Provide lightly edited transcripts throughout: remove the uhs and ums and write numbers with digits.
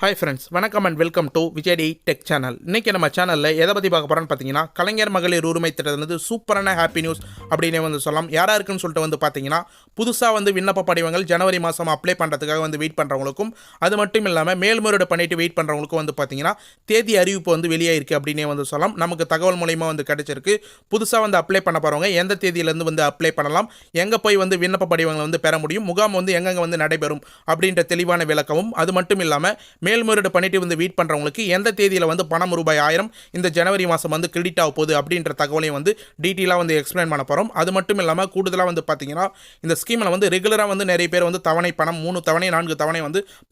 Hi friends, வணக்கம் and welcome to Vijay tech channel. இன்றைக்கி நம்ம சேனலில் எதை பற்றி பார்க்க போகிறோன்னு பார்த்தீங்கன்னா, கலைஞர் மகளிர் உரிமை திட்டத்திலிருந்து சூப்பரான ஹாப்பி நியூஸ் அப்படின்னே சொல்லலாம். யாராக இருக்குன்னு சொல்லிட்டு பார்த்தீங்கன்னா, புதுசாக விண்ணப்ப படிவங்கள் ஜனவரி மாதம் அப்ளை பண்ணுறதுக்காக வெயிட் பண்ணுறவங்களுக்கும், அது மட்டும் இல்லாமல் மேல்முறையீடு பண்ணிட்டு வெயிட் பண்ணுறவங்களுக்கும் பார்த்தீங்கன்னா, தேதி அறிவிப்பு வெளியாயிருக்கு அப்படின்னே சொல்லலாம். நமக்கு தகவல் மூலயமா கிடைச்சிருக்கு. புதுசாக அப்ளை பண்ண போகிறவங்க எந்த தேதியிலேருந்து அப்ளை பண்ணலாம், எங்கே போய் விண்ணப்ப படிவங்களை பெற முடியும், முகாம் எங்கெங்கே நடைபெறும் அப்படின்ற தெளிவான விளக்கமும், அது மட்டும் இல்லாமல் மேல்முறையீடு பண்ணிட்டு வெயிட் பண்ணுறவங்களுக்கு எந்த தேதியில் பணம் ரூபாய் 1000 இந்த ஜனவரி மாதம் கிரெடிட் ஆக போகுது அப்படின்ற தகவலையும் டீட்டெயிலாக எக்ஸ்பிளைன் பண்ண போகிறோம். அது மட்டும் இல்லாமல் கூடுதலாக பார்த்தீங்கன்னா, இந்த ஸ்கீமில் ரெகுலராக நிறைய பேர் தவணை பணம் 3 தவணை 4 தவணை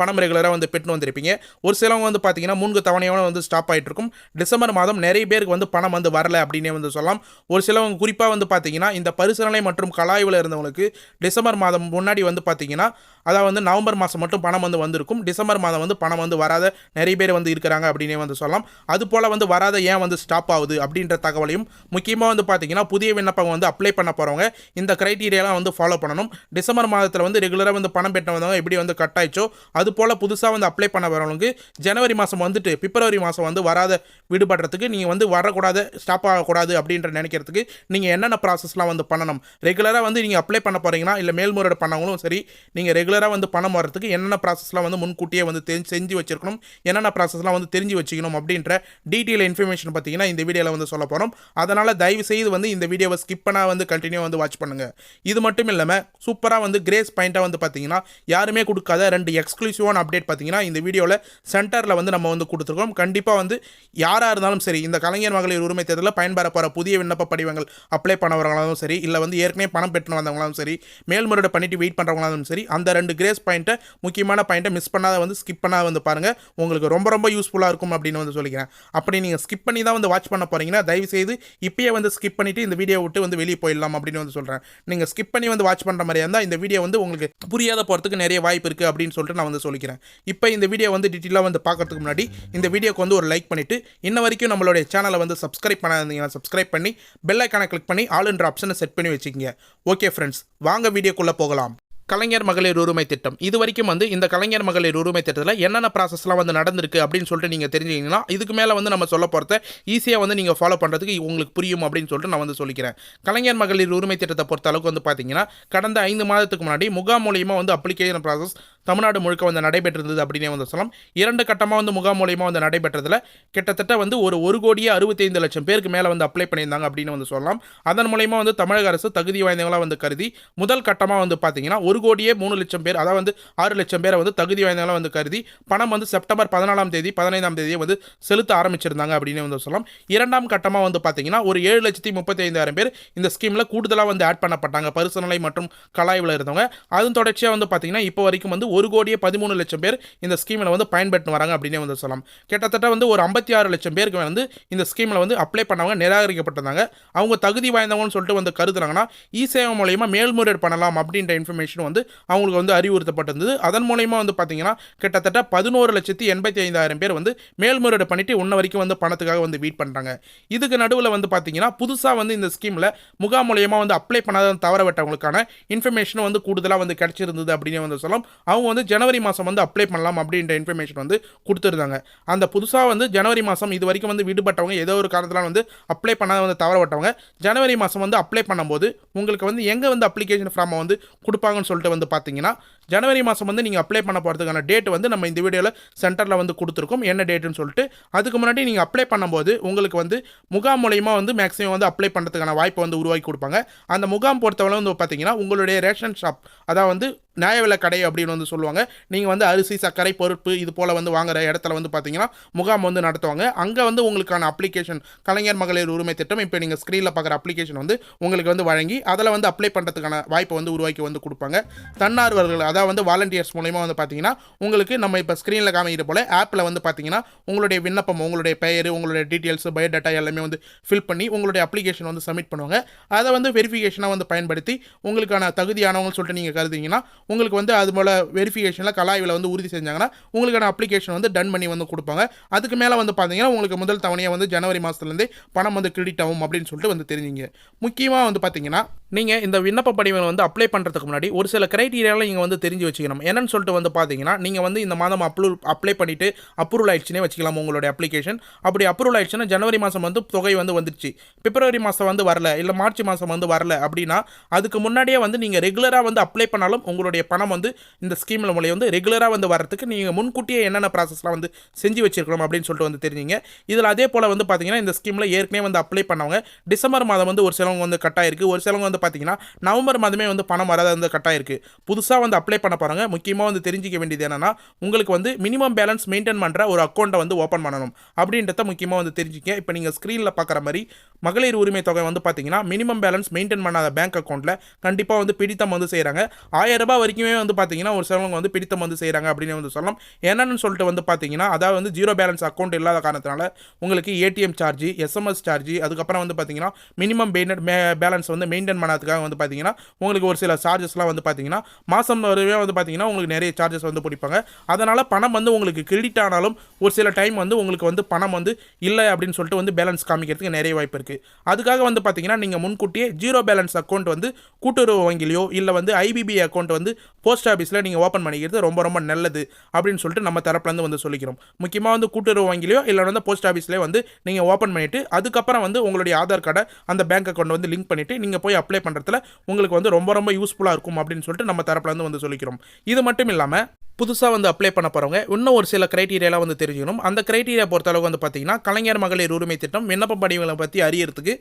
பணம் ரெகுலராக பெற்று வந்திருப்பீங்க. ஒரு சிலவங்க பார்த்தீங்கன்னா 3 தவணையோட ஸ்டாப் ஆகிட்டு இருக்கும். டிசம்பர் மாதம் நிறைய பேருக்கு பணம் வரல அப்படின்னே சொல்லலாம். ஒரு சிலவங்க குறிப்பாக பார்த்தீங்கன்னா, இந்த பரிசீலனை மற்றும் கலாய்வில் இருந்தவங்களுக்கு டிசம்பர் மாதம் முன்னாடி பார்த்தீங்கன்னா, அதாவது நவம்பர் மாதம் மட்டும் பணம் வந்திருக்கும். டிசம்பர் மாதம் பணம் வராத நிறைய பேர் இருக்கிறாங்க அப்படின்னே சொல்லலாம். அது போல் வராத ஏன் ஸ்டாப் ஆகுது அப்படின்ற தகவலையும், முக்கியமாக பார்த்தீங்கன்னா புதிய விண்ணப்பம் அப்ளை பண்ண போகிறவங்க இந்த கிரைட்டீரியாலாம் ஃபாலோ பண்ணணும். டிசம்பர் மாதத்தில் ரெகுலராக பணம் பெற்றவங்க எப்படி கட் ஆயிடுச்சோ, அது போல் புதுசாக அப்ளை பண்ண வரவங்களுக்கு ஜனவரி மாதம் பிப்ரவரி மாதம் வராத விடுபடுறதுக்கு நீங்கள் வரக்கூடாது, ஸ்டாப் ஆகக்கூடாது அப்படின்ற நினைக்கிறதுக்கு நீங்கள் என்னென்ன ப்ராசஸ்லாம் பண்ணணும். ரெகுலராக நீங்கள் அப்ளை பண்ண போகிறீங்கன்னா, இல்லை மேல்முறையீடு பண்ணவங்களும் சரி, நீங்கள் ரெகுலராக பணம் வரதுக்கு என்னென்ன ப்ராசஸ்லாம் முன்கூட்டியே செஞ்சு வச்சிருக்கணும், என்னென்ன ப்ராசஸ்லாம் தெரிஞ்சு வச்சுக்கணும் அப்படின்ற டீட்டெயில் இன்ஃபர்மேஷன் பார்த்தீங்கன்னா இந்த வீடியோவில் சொல்ல போகிறோம். அதனால் தயவு செய்து இந்த வீடியோவை ஸ்கிப் பண்ணால் கண்டினியூ வாட்ச் பண்ணுங்கள். இது மட்டும் இல்லாமல் சூப்பராக கிரேஸ் பாயிண்ட்டாக பார்த்தீங்கன்னா யாருமே கொடுக்காத 2 எக்ஸ்க்ளூசிவான அப்டேட் பார்த்தீங்கன்னா இந்த வீடியோவில் சென்டரில் நம்ம கொடுத்துருக்கோம். கண்டிப்பாக யாராக இருந்தாலும் சரி, இந்த கலைஞர் மகளிர் உரிமை தேர்தலில் பயன்பெற போகிற புதிய விண்ணப்ப படிவங்கள் அப்ளை பண்ணவங்களாலும் சரி, இல்லை ஏற்கனவே பணம் பெற்று வந்தவங்களாலும் சரி, மேல்முறையீடு பண்ணிட்டு வெயிட் பண்ணுறவங்களாலும் சரி, அந்த 2 கிரேஸ் பாயிண்ட்டை, முக்கியமான பாயிண்ட்டை மிஸ் பண்ணாத ஸ்கிப் பண்ணாத பாருங்கள். உங்களுக்கு ரொம்ப யூஸ்ஃபுல்லாக இருக்கும் அப்படின்னு சொல்லிக்கிறேன். அப்படி நீங்கள் ஸ்கிப் பண்ணி தான் வாட்ச் பண்ண போகிறீங்கன்னா தயவு செய்து இப்பயே ஸ்கிப் பண்ணிவிட்டு இந்த வீடியோ விட்டு வெளியே போயிடலாம் அப்படின்னு சொல்கிறேன். நீங்கள் ஸ்கிப் பண்ணி வாட்ச் பண்ணுற மாதிரி இருந்தால் இந்த வீடியோ உங்களுக்கு புரியாத போகிறதுக்கு நிறைய வாய்ப்பு இருக்குது அப்படின்னு சொல்லிட்டு நான் சொல்லிக்கிறேன். இப்போ இந்த வீடியோ டீட்டெயிலாக பார்க்கறதுக்கு முன்னாடி இந்த வீடியோக்கு ஒரு லைக் பண்ணிவிட்டு, இன்ன வரைக்கும் நம்மளுடைய சேனலை சப்ஸ்கிரைப் பண்ணாதீங்கன்னா சப்ஸ்கிரைப் பண்ணி பெல் ஐக்கானை கிளிக் பண்ணி ஆல் என்ற ஆப்ஷனை செட் பண்ணி வச்சுக்கோங்க. ஓகே ஃப்ரெண்ட்ஸ், வாங்க வீடியோக்குள்ளே போகலாம். கலைஞர் மகளிர் உரிமை திட்டம் இது வரைக்கும் இந்த கலைஞர் மகளிர் உரிமை திட்டத்தில் என்னென்ன ப்ராசஸ்லாம் நடந்திருக்கு அப்படின்னு சொல்லிட்டு நீங்கள் தெரிஞ்சுக்கிங்கன்னா, இதுக்கு மேலே நம்ம சொல்ல போகிறத ஈஸியாக நீங்கள் ஃபாலோ பண்ணுறதுக்கு உங்களுக்கு புரியும் அப்படின்னு சொல்லிட்டு நான் சொல்லிக்கிறேன். கலைஞர் மகளிர் உரிமை திட்டத்தை பொறுத்த அளவுக்கு பார்த்தீங்கன்னா, கடந்த 5 மாதத்துக்கு முன்னாடி முகாம் மூலியமாக அப்ளிகேஷன் ப்ராசஸ் தமிழ்நாடு முழுக்க நடைபெற்றிருந்தது அப்படின்னே சொல்லலாம். 2 கட்டமாக முகாம் மூலியமாக நடைபெற்றதில் கிட்டத்தட்ட ஒரு 1,65,00,000 பேருக்கு மேலே அப்ளை பண்ணியிருந்தாங்க அப்படின்னு சொல்லலாம். அதன் மூலயமா தமிழக அரசு தகுதி வாய்ந்தவங்களாக கருதி முதல் கட்டமாக பார்த்தீங்கன்னா 1,03,00,000 பேர், அதாவது 6 லட்சம் பேரை தகுதி வாய்ந்தவங்களாக கருதி பணம் செப்டம்பர் 14ஆம் தேதி 15ஆம் தேதியை செலுத்த ஆரம்பிச்சிருந்தாங்க அப்படின்னு சொல்லலாம். 2ஆம் கட்டமாக பார்த்தீங்கன்னா ஒரு 7,35,000 பேர் இந்த ஸ்கீமில் கூடுதலாக ஆட் பண்ணப்பட்டாங்க, பரிசீலனை மற்றும் கலாய்வில் இருந்தவங்க. அதுவும் தொடர்ச்சியாக பார்த்தீங்கன்னா இப்போ வரைக்கும் 1,13,00,000 பேர் இந்த ஸ்கீமில் பயன்பெற்று வராங்க அப்படின்னு சொல்லலாம். கிட்டத்தட்ட ஒரு 56 லட்சம் பேருக்கு இந்த ஸ்கீமில் அப்ளை பண்ணவங்க நிராகரிக்கப்பட்டிருந்தாங்க. அவங்க தகுதி வாய்ந்தவங்கன்னு சொல்லிட்டு கருதுறாங்கன்னா இ-சேவை மூலயமா மேல்முறையீடு பண்ணலாம் அப்படின்ற இன்ஃபர்மேஷன் அவங்களுக்கு அறிவுறுத்தப்பட்டிருந்தது. அதன் மூலயமா பார்த்தீங்கன்னா கிட்டத்தட்ட 11,85,000 பேர் மேல்முறையீடு பண்ணிட்டு இன்ன வரைக்கும் பணத்துக்காக வெயிட் பண்ணுறாங்க. இதுக்கு நடுவில் பார்த்தீங்கன்னா புதுசாக இந்த ஸ்கீமில் முகாம் மூலயமா அப்ளை பண்ணாத தவற விட்டவங்களுக்கான இன்ஃபர்மேஷன் கூடுதலாக கிடைச்சிருந்தது அப்படின்னு சொல்லலாம். அவங்க ஜனவரி மாதம் அப்ளை பண்ணலாம் அப்படின்ற இன்ஃபர்மேஷன் கொடுத்துருந்தாங்க. அந்த புதுசாக ஜனவரி மாதம் இது வரைக்கும் விடுபட்டவங்க, ஏதோ ஒரு காரணத்தில் அப்ளை பண்ணாத தவற விட்டவங்க ஜனவரி மாதம் அப்ளை பண்ணும்போது உங்களுக்கு எங்கே அப்ளிகேஷன் ஃபார்மை கொடுப்பாங்கன்னு சொல்லிட்டு பார்த்தீங்கன்னா, ஜனவரி மாதம் நீங்கள் அப்ளை பண்ண போகிறதுக்கான டேட் நம்ம இந்த வீடியோவில் சென்டரில் கொடுத்துருக்கோம், என்ன டேட்டுன்னு சொல்லிட்டு. அதுக்கு முன்னாடி நீங்கள் அப்ளை பண்ணும்போது உங்களுக்கு முகாம் மூலயமா மேக்ஸிமம் அப்ளை பண்ணுறதுக்கான வாய்ப்பை உருவாக்கி கொடுப்பாங்க. அந்த முகாம் பொறுத்தவரை பார்த்தீங்கன்னா உங்களுடைய ரேஷன் ஷாப், அதாவது நியாய விலை கடை அப்படின்னு சொல்லுவாங்க. நீங்கள் அரிசி, சர்க்கரை, பருப்பு இது போல் வாங்குற இடத்துல பார்த்தீங்கன்னா முகாம் நடத்துவாங்க. அங்கே உங்களுக்கான அப்ளிகேஷன் கலைஞர் மகளிர் உரிமை திட்டம், இப்போ நீங்கள் ஸ்க்ரீனில் பார்க்குற அப்ளிகேஷன் உங்களுக்கு வழங்கி அதில் அப்ளை பண்ணுறதுக்கான வாய்ப்பை உருவாக்கி கொடுப்பாங்க. தன்னார்வர்கள், அதாவது வாலண்டியர்ஸ் மூலமா பார்த்தீங்கன்னா உங்களுக்கு நம்ம இப்போ ஸ்க்ரீனில் காமிக்கிற போல ஆப்பில் பார்த்தீங்கன்னா உங்களுடைய விண்ணப்பம், உங்களுடைய பெயர், உங்களுடைய டீட்டெயில்ஸ், பயோடேட்டா எல்லாமே ஃபில் பண்ணி உங்களுடைய அப்ளிகேஷன் சப்மிட் பண்ணுவாங்க. அதை வெரிஃபிகேஷனாக பயன்படுத்தி உங்களுக்கான தகுதியானவங்கன்னு சொல்லிட்டு நீங்கள் கருதிங்கன்னா உங்களுக்கு வந்து அது போல் வெரிஃபிகேஷனில் கலாய்வில் வந்து உறுதி செஞ்சாங்கன்னா உங்களுக்கான அப்ளிகேஷன் வந்து டன் பண்ணி வந்து கொடுப்பாங்க. அதுக்கு மேலே வந்து பார்த்தீங்கன்னா உங்களுக்கு முதல் தவணையாக வந்து ஜனவரி மாதத்துலேருந்தே பணம் வந்து கிரெடிட் ஆகும் அப்படின்னு சொல்லிட்டு வந்து தெரிஞ்சுங்க. முக்கியமாக வந்து பார்த்தீங்கன்னா நீங்கள் இந்த விண்ணப்ப படிவங்களை வந்து அப்ளை பண்ணுறதுக்கு முன்னாடி ஒரு சில கிரைட்டீரியாவில் நீங்கள் வந்து தெரிஞ்சு வச்சுக்கணும். என்னன்னு சொல்லிட்டு வந்து பார்த்தீங்கன்னா நீங்கள் வந்து இந்த மாதம் அப்ளை பண்ணிவிட்டு அப்ரூவல் ஆயிடுச்சுனே வச்சுக்கலாம் உங்களுடைய அப்ளிகேஷன். அப்படி அப்ரூவல் ஆயிடுச்சுன்னா ஜனவரி மாதம் வந்து தொகை வந்து வந்துடுச்சு, பிப்ரவரி மாதம் வந்து வரல, இல்லை மார்ச் மாதம் வந்து வரல அப்படின்னா அதுக்கு முன்னாடியே வந்து நீங்கள் ரெகுலராக வந்து அப்ளை பண்ணாலும் உங்களுடைய பணம் வந்து இந்த ஸ்கீமில் மூலம் வந்து ரெகுலராக வந்து வரதுக்கு நீங்கள் முன்கூட்டியே என்னென்ன ப்ராசஸ்லாம் வந்து செஞ்சு வச்சிருக்கணும் அப்படின்னு சொல்லிட்டு வந்து தெரிஞ்சிங்க. இதில் அதே போல் வந்து பார்த்தீங்கன்னா இந்த ஸ்கீமில் ஏற்கனவே வந்து அப்ளை பண்ணவங்க டிசம்பர் மாதம் வந்து ஒரு சிலவங்க வந்து கட்டாயிருக்கு, ஒரு சிலவங்க வந்து பார்த்தீங்கன்னா நவம்பர் மாதமே வந்து பணம் வராத வந்து கட்டாயிருக்கு. புதுசாக வந்து அப்ளை பண்ண போகிறாங்க. முக்கியமாக வந்து தெரிஞ்சிக்க வேண்டியது என்னன்னா உங்களுக்கு வந்து மினிமம் பேலன்ஸ் மெயின்டைன் பண்ணுற ஒரு அக்கௌண்ட்டை வந்து ஓப்பன் பண்ணணும் அப்படின்றத முக்கியமாக வந்து தெரிஞ்சிக்க. இப்போ நீங்கள் ஸ்க்ரீனில் பார்க்குற மாதிரி மகளிர் உரிமை தொகை வந்து பார்த்தீங்கன்னா மினிமம் பேலன்ஸ் மெயின்டைன் பண்ணாத பேங்க் அக்கௌண்ட்டில் கண்டிப்பாக வந்து பிடித்தம் வந்து செய்கிறாங்க. 1000 ரூபாய் வரைக்குமே வந்து பார்த்தீங்கன்னா ஒரு சிலவங்க வந்து பிடித்தம் வந்து செய்கிறாங்க அப்படின்னு வந்து சொல்லலாம். என்னன்னு சொல்லிட்டு வந்து பார்த்தீங்கன்னா அதாவது வந்து ஜீரோ பேலன்ஸ் அக்கௌண்ட் இல்லாத காரணத்தினால உங்களுக்கு ஏடிஎம் சார்ஜ், எஸ்எம்எஸ் சார்ஜ், அதுக்கப்புறம் வந்து பார்த்தீங்கன்னா மினிமம் பேலன்ஸ் வந்து மெயின்டைன் பண்ணதுக்காக வந்து பார்த்தீங்கன்னா உங்களுக்கு ஒரு சில சார்ஜஸ்லாம் வந்து பார்த்தீங்கன்னா மாதம் வரவே வந்து பார்த்தீங்கன்னா உங்களுக்கு நிறைய சார்ஜஸ் வந்து பிடிப்பாங்க. அதனால் பணம் வந்து உங்களுக்கு கிரெடிட் ஆனாலும் ஒரு சில டைம் வந்து உங்களுக்கு வந்து பணம் வந்து இல்லை அப்படின்னு சொல்லிட்டு வந்து பேலன்ஸ் காமிக்கிறதுக்கு நிறைய வாய்ப்பு இருக்குது. அதுக்காக வந்து பார்த்தீங்கன்னா நீங்கள் முன்கூட்டியே ஜீரோ பேலன்ஸ் அக்கௌண்ட் வந்து கூட்டுறவு வங்கிலையோ இல்லை வந்து ஐபிபி அக்கௌண்ட் வந்து போஸ்ட் ஆஃபீஸில் நீங்கள் ஓப்பன் பண்ணிக்கிறது ரொம்ப ரொம்ப நல்லது அப்படின்னு சொல்லிட்டு நம்ம தரப்புலேருந்து வந்து சொல்லிக்கிறோம். முக்கியமாக வந்து கூட்டுறவு வங்கிலையோ இல்லை வந்து போஸ்ட் ஆஃபீஸ்லேயே வந்து நீங்கள் ஓப்பன் பண்ணிவிட்டு அதுக்கப்புறம் வந்து உங்களுடைய ஆதார் கார்டை அந்த பேங்க் அக்கௌண்ட் வந்து லிங்க் பண்ணிவிட்டு நீங்கள் போய் அப்ளை பண்ணுறதுல உங்களுக்கு வந்து ரொம்ப ரொம்ப யூஸ்ஃபுல்லாக இருக்கும் அப்படின்னு சொல்லிட்டு நம்ம தரப்புலேருந்து வந்து சொல்லிக்கிறோம். இது மட்டும் இல்லாமல் புதுசாக வந்து அப்ளை பண்ண போகிறவங்க இன்னும் ஒரு சில கிரைட்டீரியாலாம் வந்து தெரிஞ்சுக்கணும். அந்த கிரைட்டீரியா பொறுத்தளவுக்கு வந்து பார்த்தீங்கன்னா கலைஞர் மகளிர் உரிமை திட்டம் விண்ணப்ப படிவங்களை பற்றி அறியறதுக்கு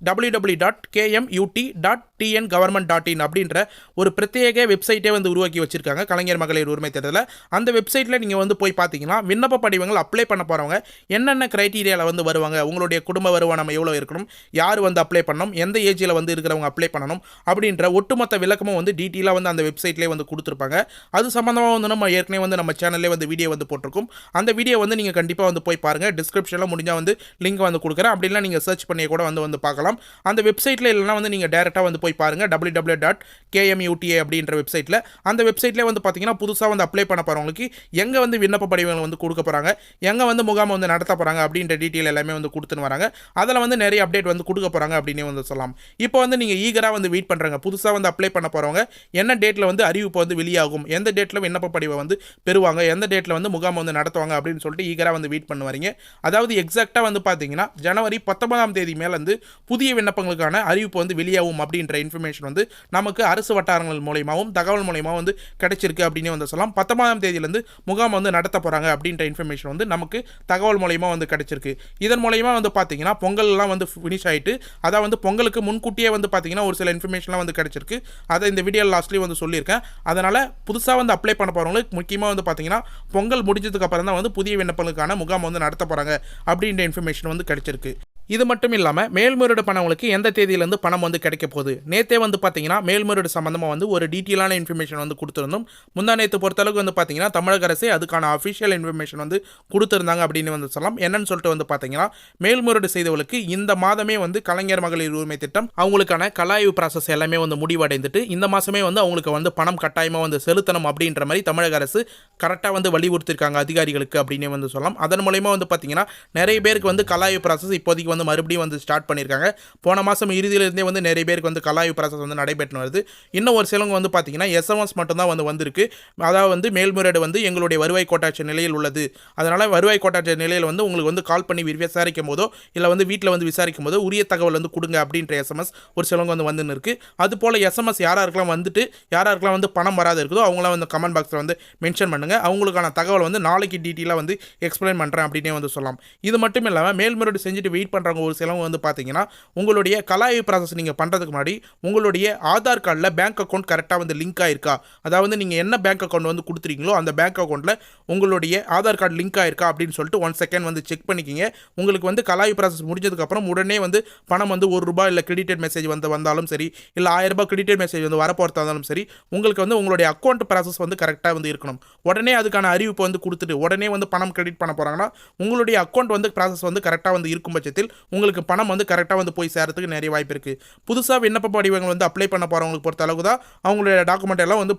www.kmut.tngovernment.in அப்படின்ற ஒரு பிரத்யேக வெப்சைட்டே வந்து உருவாக்கி வச்சிருக்காங்க கலைஞர் மகளிர் உரிமை திட்டத்தில். அந்த வெப்சைட்டில் நீங்கள் வந்து போய் பார்த்தீங்கன்னா விண்ணப்ப படிவங்கள் அப்ளை பண்ண போகிறவங்க என்னென்ன கிரைட்டீரியாவில் வந்து வருவாங்க, உங்களுடைய குடும்ப வருமானம் எவ்வளோ இருக்கணும், யார் வந்து அப்ளை பண்ணணும், எந்த ஏஜில் வந்து இருக்கிறவங்க அப்ளை பண்ணணும் அப்படின்ற ஒட்டுமொத்த விளக்கமும் வந்து டீட்டெயிலாக வந்து அந்த வெப்சைட்லேயே வந்து கொடுத்துருப்பாங்க. அது சம்மந்தமாக வந்து நம்ம ஏற்கனவே வந்து நம்ம சேனல்லே வந்து வீடியோ வந்து போட்டிருக்கோம். அந்த வீடியோ வந்து நீங்கள் கண்டிப்பாக வந்து போய் பாருங்கள். டிஸ்கிரிப்ஷனில் முடிஞ்சால் வந்து லிங்க் வந்து கொடுக்குறேன். அப்படிலாம் நீங்கள் சர்ச் பண்ணி கூட வந்து பார்க்கலாம். அந்த வெப்சைட்டில் இல்லைனா வந்து நீங்கள் டேரெக்டாக வந்து போய் பாருங்கள். www.kmuta அப்படின்ற வெப்சைட்டில் அந்த வெப்சைட்லேயே வந்து பார்த்தீங்கன்னா புதுசாக வந்து அப்ளை பண்ண போகிறவங்களுக்கு எங்கே வந்து விண்ணப்ப படிவங்கள் வந்து கொடுக்க போகிறாங்க, எங்கே வந்து முகாம் வந்து நடத்த போகிறாங்க அப்படின்ற டீட்டெயில் எல்லாமே வந்து கொடுத்துன்னு வராங்க. அதில் வந்து நிறைய அப்டேட் வந்து கொடுக்க போகிறாங்க அப்படின்னு வந்து சொல்லலாம். இப்போ வந்து நீங்கள் ஈகராக வந்து வெயிட் பண்ணுறாங்க. புதுசாக வந்து அப்ளை பண்ண போகிறவங்க என்ன டேட்டில் வந்து அறிவிப்பு வந்து வெளியாகும், எந்த டேட்டில் விண்ணப்ப படிவம் வந்து பெறுவாங்க, எந்த டேட்டில் வந்து முகாம் வந்து நடத்துவாங்க அப்படின்னு சொல்லிட்டு ஈகராக வந்து வெயிட் பண்ணுவாங்க. அதாவது எக்ஸாக்டாக வந்து பார்த்தீங்கன்னா ஜனவரி 19ஆம் தேதி மேலேருந்து புதிய விண்ணப்பங்களுக்கான அறிவிப்பு வந்து வெளியாகும் அப்படின்ற இன்ஃபர்மேஷன் வந்து நமக்கு அரசு வட்டாரங்கள் மூலயமாவும் தகவல் மூலயமா வந்து கிடைச்சிருக்கு அப்படின்னு வந்து சொல்லலாம். 19ஆம் தேதியிலேருந்து முகாம் வந்து நடத்த போகிறாங்க அப்படின்ற இன்ஃபர்மேஷன் வந்து நமக்கு தகவல் மூலயமா வந்து கிடைச்சிருக்கு. இதன் மூலயமா வந்து பார்த்தீங்கன்னா பொங்கல்லாம் வந்து ஃபினிஷ் ஆகிட்டு அதாவது வந்து பொங்கலுக்கு முன்கூட்டியே வந்து பார்த்தீங்கன்னா ஒரு சில இன்ஃபர்மேஷன்லாம் வந்து கிடைச்சிருக்கு. அதை இந்த வீடியோ லாஸ்ட்லேயும் வந்து சொல்லியிருக்கேன். அதனால் புதுசாக வந்து அப்ளை பண்ண போகிறவங்களுக்கு முக்கியமாக வந்து பார்த்தீங்கன்னா பொங்கல் முடிஞ்சதுக்கு அப்புறம் தான் வந்து புதிய விண்ணப்பங்களுக்கான முகாம் வந்து நடத்த போகிறாங்க அப்படின்ற இன்ஃபர்மேஷன் வந்து கிடைச்சிருக்கு. இது மட்டும் இல்லாமல் மேல்முறையீடு பண்ணவங்களுக்கு எந்த தேதியிலேருந்து பணம் வந்து கிடைக்க போகுது, நேற்றே வந்து பார்த்தீங்கன்னா மேல்முறையீடு சம்மந்தமாக வந்து ஒரு டீட்டெயிலான இன்ஃபர்மேஷன் வந்து கொடுத்துருந்தோம். முந்தா நேற்று பொறுத்தளவுக்கு வந்து பார்த்தீங்கன்னா தமிழக அரசே அதுக்கான அஃபிஷியல் இன்ஃபர்மேஷன் வந்து கொடுத்துருந்தாங்க அப்படின்னு வந்து சொல்லலாம். என்னன்னு சொல்லிட்டு வந்து பார்த்தீங்கன்னா மேல்முறையீடு செய்தவர்களுக்கு இந்த மாதமே வந்து கலைஞர் மகளிர் உரிமை திட்டம் அவங்களுக்கான கலாய்வு ப்ராசஸ் எல்லாமே வந்து முடிவடைந்துட்டு இந்த மாதமே வந்து அவங்களுக்கு வந்து பணம் கட்டாயமாக வந்து செலுத்தணும் அப்படின்ற மாதிரி தமிழக அரசு கரெக்டாக வந்து வலியுறுத்திருக்காங்க அதிகாரிகளுக்கு அப்படின்னு வந்து சொல்லலாம். அதன் மூலயமா வந்து பார்த்தீங்கன்னா நிறைய பேருக்கு வந்து கலாய்வு ப்ராசஸ் இப்போதைக்கு வந்து மறுபடியும் வந்து ஸ்டார்ட் பண்ணியிருக்காங்க. போன மாதம் இறுதியிலிருந்தே வந்து நிறைய பேருக்கு வந்து கலாய்வு ப்ராசஸ் வந்து நடைபெற்று வருது. இன்னும் ஒரு சிலவங்க வந்து பார்த்தீங்கன்னா எஸ்எம்எஸ் மட்டும்தான் வந்து வந்திருக்கு. அதாவது வந்து மேல்முறையீடு வந்து எங்களுடைய வருவாய் கோட்டாட்சி நிலையில் உள்ளது, அதனால் வருவாய் கோட்டாட்சி நிலையில் வந்து உங்களுக்கு வந்து கால் பண்ணி விசாரிக்கும் போதோ இல்லை வந்து வீட்டில் வந்து விசாரிக்கும் போதோ உரிய தகவல் வந்து கொடுங்க அப்படின்ற எஸ்எம்எஸ் ஒரு சிலவங்க வந்து வந்துன்னு இருக்குது. அதுபோல் எஸ்எம்எஸ் யாராருக்கெல்லாம் வந்துட்டு யாராருக்கெல்லாம் வந்து பணம் வராது இருக்குதோ அவங்களாம் வந்து கமெண்ட் பாக்ஸில் வந்து மென்ஷன் பண்ணுங்கள். அவங்களுக்கான தகவல் வந்து நாளைக்கு டீட்டெயிலாக வந்து எக்ஸ்பிளைன் பண்ணுறேன் அப்படின்னே வந்து சொல்லலாம். இது மட்டும் இல்லாமல் மேல்முறையீடு செஞ்சுட்டு வெயிட் பண்ணுறவங்க ஒரு சிலவங்க வந்து பார்த்தீங்கன்னா உங்களுடைய கலாய்வு ப்ராசஸ் நீங்கள் பண்ணுறதுக்கு முன்னாடி உங்களுடைய ஆதார் கார்டில் பேங்க் அக்கௌண்ட் கரெக்டாக வந்து லிங்க் ஆயிருக்கா, அதாவது நீங்கள் என்ன பேங்க் அக்கௌண்ட் வந்து கொடுத்துருக்கீங்களோ அந்த பேங்க் அக்கௌண்ட்டில் உங்களுடைய ஆதார் கார்டு லிங்க் ஆயிருக்கா அப்படின்னு சொல்லிட்டு 1 செகண்ட் வந்து செக் பண்ணிக்கிங்க. உங்களுக்கு வந்து கலாய்வு ப்ராசஸ் முடிஞ்சதுக்கப்புறம் உடனே வந்து பணம் வந்து ₹1 இல்லை கிரெடிட்டட் மெசேஜ் வந்தாலும் சரி இல்லை ₹1000 கிரெடிட்டட் மெசேஜ் வந்து வரப்போகிறதா இருந்தாலும் சரி உங்களுக்கு வந்து உங்களுடைய அக்கௌண்ட் ப்ராசஸ் வந்து கரெக்டாக வந்து இருக்கணும். உடனே அதுக்கான அறிவிப்பு வந்து கொடுத்துட்டு உடனே வந்து பணம் கிரெடிட் பண்ண போகிறாங்கன்னா உங்களுடைய அக்கௌண்ட் வந்து ப்ராசஸ் வந்து கரெக்டாக வந்து இருக்கும் பட்சத்தில் உங்களுக்கு பணம் வந்து கரெக்டாக வந்து போய் சேரத்துக்கு நிறைய வாய்ப்பு இருக்குது. புதுசாக விண்ணப்ப படிவங்கள் வந்து அப்ளை பண்ண போகிறவங்களுக்கு பொறுத்த அளவுக்கு தான் அவங்களுடைய டாக்குமெண்ட் எல்லாம் வந்து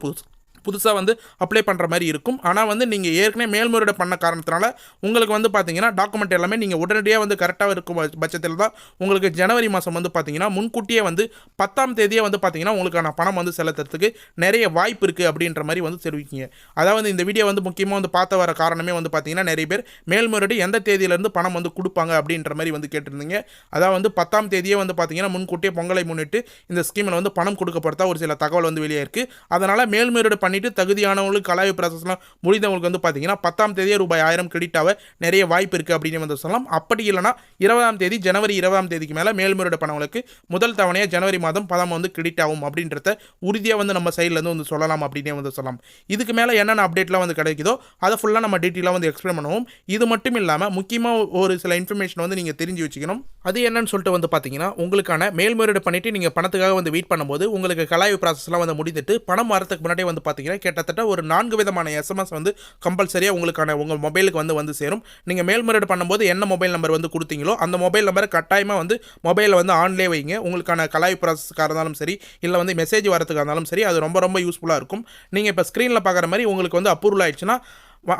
புதுசாக வந்து அப்ளை பண்ணுற மாதிரி இருக்கும். ஆனால் வந்து நீங்கள் ஏற்கனவே மேல்முறையீடு பண்ண காரணத்தினால உங்களுக்கு வந்து பார்த்தீங்கன்னா டாக்குமெண்ட் எல்லாமே நீங்கள் உடனடியாக வந்து கரெக்டாக இருக்கும் பட்சத்தில் தான் உங்களுக்கு ஜனவரி மாதம் வந்து பார்த்தீங்கன்னா முன்கூட்டியே வந்து 10ஆம் தேதியே வந்து பார்த்தீங்கன்னா உங்களுக்கான பணம் வந்து செலுத்துறதுக்கு நிறைய வாய்ப்பு இருக்குது அப்படின்ற மாதிரி வந்து தெரிவிக்கிங்க. அதாவது இந்த வீடியோ வந்து முக்கியமாக வந்து பார்த்த வர காரணமே வந்து பார்த்தீங்கன்னா நிறைய பேர் மேல்முறையீடு எந்த தேதியிலேருந்து பணம் வந்து கொடுப்பாங்க அப்படின்ற மாதிரி வந்து கேட்டிருந்தீங்க. அதாவது வந்து 10ஆம் தேதியே வந்து பார்த்தீங்கன்னா முன்கூட்டியே பொங்கலை முன்னிட்டு இந்த ஸ்கீமில் வந்து பணம் கொடுக்கப்படுறதா ஒரு சில தகவல் வந்து வெளியே இருக்குது. அதனால் மேல்முறையீடு பண்ணிட்டு தகுதியானவங்களுக்கு கலாய்வு ப்ராசஸ்லாம் முடிந்தவங்களுக்கு வந்து பார்த்தீங்கன்னா 10ஆம் தேதியே ரூபாய் 1000 கிரெடிட் ஆக நிறைய வாய்ப்பு இருக்குது அப்படின்னு வந்து சொல்லலாம். அப்படி இல்லைனா 20ஆம் தேதி ஜனவரி 20ஆம் தேதிக்கு மேலே மேல்முறையீடு பண்ணவங்களுக்கு முதல் தவணையாக ஜனவரி மாதம் 10ஆம் வந்து கிரெடிட் ஆகும் அப்படின்றத உறுதியாக வந்து நம்ம சைட்லேருந்து வந்து சொல்லலாம் அப்படின்னே வந்து சொல்லலாம். இதுக்கு மேலே என்னென்ன அப்டேட்லாம் வந்து கிடைக்குதோ அதை ஃபுல்லாக நம்ம டீட்டெயிலாக வந்து எக்ஸ்பிளைன் பண்ணுவோம். இது மட்டும் இல்லாமல் முக்கியமாக ஒரு சில இன்ஃபர்மேஷன் வந்து நீங்கள் தெரிஞ்சு வச்சுக்கணும். அது என்னன்னு சொல்லிட்டு வந்து பார்த்தீங்கன்னா உங்களுக்கான மேல்முறையீடு பண்ணிட்டு நீங்கள் பணத்துக்காக வந்து வெயிட் பண்ணும்போது உங்களுக்கு கலாய்வு ப்ராசஸ்லாம் வந்து முடிந்துட்டு பணம் வரதுக்கு முன்னாடியே வந்து பார்த்தீங்கன்னா கிட்டத்தட்ட ஒரு 4 விதமான எஸ்எம்எஸ் வந்து கம்பல்சரியாக உங்கள் மொபைலுக்கு வந்து சேரும். நீங்கள் மேல்முறையீடு பண்ணும்போது என்ன மொபைல் நம்பர் வந்து கொடுத்தீங்களோ அந்த மொபைல் நம்பரை கட்டாயமாக வந்து மொபைலில் வந்து ஆன்லேயே வைங்க. உங்களுக்கான கலாய்வு ப்ராசஸ்க்காக இருந்தாலும் சரி இல்லை வந்து மெசேஜ் வரதுக்காக இருந்தாலும் சரி அது ரொம்ப யூஸ்ஃபுல்லாக இருக்கும். நீங்கள் இப்போ ஸ்க்ரீனில் பார்க்குற மாதிரி உங்களுக்கு வந்து அப்ரூவல் ஆயிடுச்சுன்னா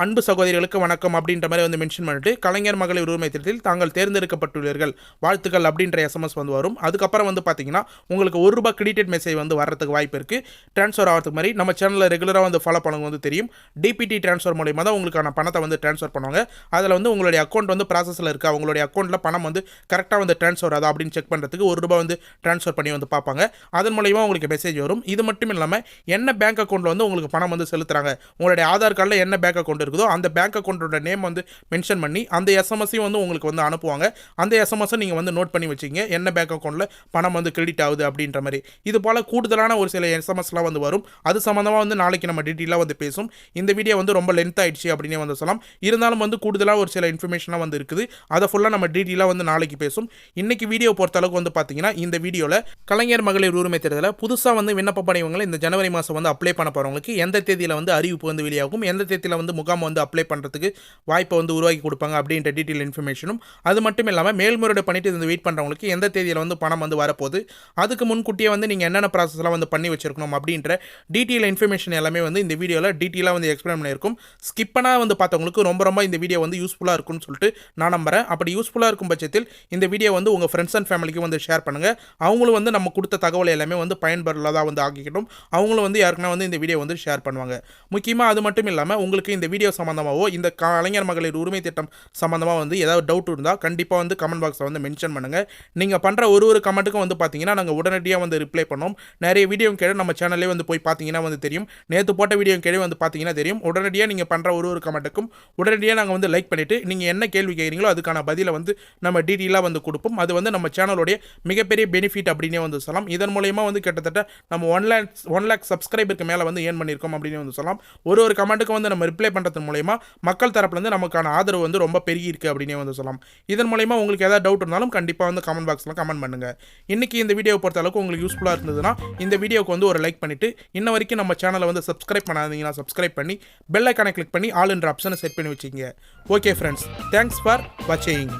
அன்பு சகோதரிகளுக்கு வணக்கம் அப்படின்ற மாதிரி வந்து மென்ஷன் பண்ணிட்டு கலைஞர் மகளிர் உரிமை திட்டத்தில் தாங்கள் தேர்ந்தெடுக்கப்பட்டுள்ளீர்கள் வாழ்த்துக்கள் அப்படின்ற எஸ்எம்எஸ் வந்து வரும். அதுக்கப்புறம் வந்து பார்த்தீங்கன்னா உங்களுக்கு ₹1 கிரெடிட் மெசேஜ் வந்து வரதுக்கு வாய்ப்பு இருக்குது. ட்ரான்ஸ்ஃபர் ஆகிறதுக்கு மாதிரி நம்ம சேனலில் ரெகுலராக வந்து ஃபாலோ பண்ணவங்க வந்து தெரியும். டிபிடி ட்ரான்ஸ்ஃபர் மூலியமாக தான் உங்களுக்கான பணத்தை வந்து ட்ரான்ஸ்ஃபர் பண்ணுவாங்க. அதில் வந்து உங்களுடைய அக்கௌண்ட் வந்து ப்ராசஸில் இருக்கா, உங்களுடைய அக்கௌண்ட்டில் பணம் வந்து கரெக்டாக வந்து ட்ரான்ஸ்ஃபர் ஆகுதா அப்படின்னு செக் பண்ணுறதுக்கு ₹1 வந்து ட்ரான்ஸ்ஃபர் பண்ணி வந்து பார்ப்பாங்க. அதன் மூலியமாக உங்களுக்கு மெசேஜ் வரும். இது மட்டும் இல்லாமல் என்ன பேங்க் அக்கௌண்ட்டில் வந்து உங்களுக்கு பணம் வந்து செலுத்துறாங்க, உங்களுடைய ஆதார் கார்டில் என்ன பேங்க் அக்கௌண்ட் இருக்குதோ அந்த பேங்க் அக்கௌண்ட்டோட நேம் வந்து மென்ஷன் பண்ணி அந்த எஸ்எம்எஸையும் வந்து உங்களுக்கு வந்து அனுப்புவாங்க. அந்த எஸ்எம்எஸை நீங்கள் வந்து நோட் பண்ணி வச்சுக்கிங்க, என்ன பேங்க் அக்கௌண்ட்டில் பணம் வந்து கிரெடிட் ஆகுது அப்படின்ற மாதிரி. இது போல் கூடுதலான ஒரு சில எஸ்எம்எஸ்லாம் வந்து வரும். அது சம்மந்தமாக வந்து நாளைக்கு நம்ம டீட்டெயிலாக வந்து பேசும். இந்த வீடியோ வந்து ரொம்ப லென்த் ஆயிடுச்சு அப்படின்னே வந்து சொல்லலாம். இருந்தாலும் வந்து கூடுதலாக ஒரு சில இன்ஃபர்மேஷன்லாம் வந்து இருக்குது. அதை ஃபுல்லாக நம்ம டீட்டெயிலாக வந்து நாளைக்கு பேசும். இன்னைக்கு வீடியோ பொறுத்த அளவுக்கு வந்து பார்த்தீங்கன்னா இந்த வீடியோவில் கலைஞர் மகளிர் உரிமை தேர்தலில் புதுசாக வந்து விண்ணப்ப படிவங்களை இந்த ஜனவரி மாதம் வந்து அப்ளை பண்ண போகிறவங்களுக்கு எந்த தேதியில் வந்து அறிவிப்பு வந்து வெளியாகும், எந்த தேதியில் வந்து முகாம் வந்து அப்ளை பண்ணுறதுக்கு வாய்ப்பை வந்து உருவாக்கி கொடுப்பாங்க அப்படின்ற டீட்டெயில் இன்ஃபர்மேஷனும், அது மட்டும் இல்லாமல் மேல்முறையீடு பண்ணிட்டு இந்த வெயிட் பண்ணுறவங்களுக்கு எந்த தேதியில் வந்து பணம் வந்து வரப்போகுது, அதுக்கு முன்கூட்டியே வந்து நீங்கள் என்னென்ன ப்ராசஸ்லாம் வந்து பண்ணி வச்சிருக்கணும் அப்படின்ற டீட்டெயில் இன்ஃபர்மேஷன் எல்லாமே வந்து இந்த வீடியோவில் டீட்டெயிலாக வந்து எக்ஸ்பிளைன் பண்ணியிருக்கும். ஸ்கிப்பனாக வந்து பார்த்தவங்களுக்கு ரொம்ப இந்த வீடியோ வந்து யூஸ்ஃபுல்லாக இருக்கும்னு சொல்லிட்டு நான் நம்புறேன். அப்படி யூஸ்ஃபுல்லாக இருக்கும் பட்சத்தில் இந்த வீடியோ வந்து உங்கள் ஃப்ரெண்ட்ஸ் அண்ட் ஃபேமிலிக்கு வந்து ஷேர் பண்ணுங்கள். அவங்களும் வந்து நம்ம கொடுத்த தகவல் எல்லாமே வந்து பயன்படுறதாக வந்து ஆக்கிக்கிட்டும். அவங்களும் வந்து யாருக்குன்னா வந்து இந்த வீடியோ வந்து ஷேர் பண்ணுவாங்க. முக்கியமாக அது மட்டும் இல்லாமல் உங்களுக்கு இந்த வீடியோ சம்மந்தமாகவோ இந்த கலைஞர் மகளிர் உரிமை திட்டம் சம்மந்தமாக வந்து ஏதாவது டவுட் இருந்தால் கண்டிப்பாக வந்து கமெண்ட் பாக்ஸில் வந்து மென்ஷன் பண்ணுங்கள். நீங்கள் பண்ணுற ஒரு கமெண்ட்டுக்கும் வந்து பார்த்தீங்கன்னா நாங்கள் உடனடியாக வந்து ரிப்ளை பண்ணோம். நிறைய வீடியோ கீழே நம்ம சேனல்லே வந்து போய் பார்த்தீங்கன்னா வந்து தெரியும். நேற்று போட்ட வீடியோ கீழே வந்து பார்த்தீங்கன்னா தெரியும். உடனடியாக நீங்கள் பண்ணுற ஒரு கமெண்ட்டுக்கும் உடனடியாக நாங்கள் வந்து லைக் பண்ணிவிட்டு நீங்கள் என்ன கேள்வி கேட்குறீங்களோ அதுக்கான பதிலை வந்து நம்ம டீட்டெயிலாக வந்து கொடுப்போம். அது வந்து நம்ம சேனலுடைய மிகப்பெரிய பெனிஃபிட் அப்படின்னே வந்து சொல்லலாம். இதன் மூலயமா வந்து கிட்டத்தட்ட நம்ம 1 லேக் சப்ஸ்கிரைபருக்கு மேலே வந்து ஏர்ன் பண்ணியிருக்கோம் அப்படின்னு வந்து சொல்லலாம். ஒரு கமெண்ட்டுக்கு வந்து நம்ம ரிப்ளை பண்ணுறது மூலயமா மக்கள் தரப்புலேருந்து நமக்கான ஆதரவு வந்து ரொம்ப பெருகி இருக்குது அப்படின்னே வந்து சொல்லலாம். இதன் மூலயமா உங்களுக்கு ஏதாவது டவுட் இருந்தாலும் கண்டிப்பாக வந்து கமெண்ட் பாக்ஸில் கமெண்ட் பண்ணுங்கள். இன்றைக்கி இந்த வீடியோ பொறுத்த அளவுக்கு உங்களுக்கு யூஸ்ஃபுல்லாக இருந்ததுன்னா இந்த வீடியோக்கு வந்து ஒரு லைக் பண்ணிவிட்டு இன்ன வரைக்கும் நம்ம சேனலை வந்து சப்ஸ்கிரைப் பண்ணாதீங்கன்னா சப்ஸ்கிரைப் பண்ணி பெல் ஐக்கானை கிளிக் பண்ணி ஆல் என்ற ஆப்ஷனை செட் பண்ணி வச்சுக்கிங்க. ஓகே ஃப்ரெண்ட்ஸ், தேங்க்ஸ் ஃபார் வாட்சிங்.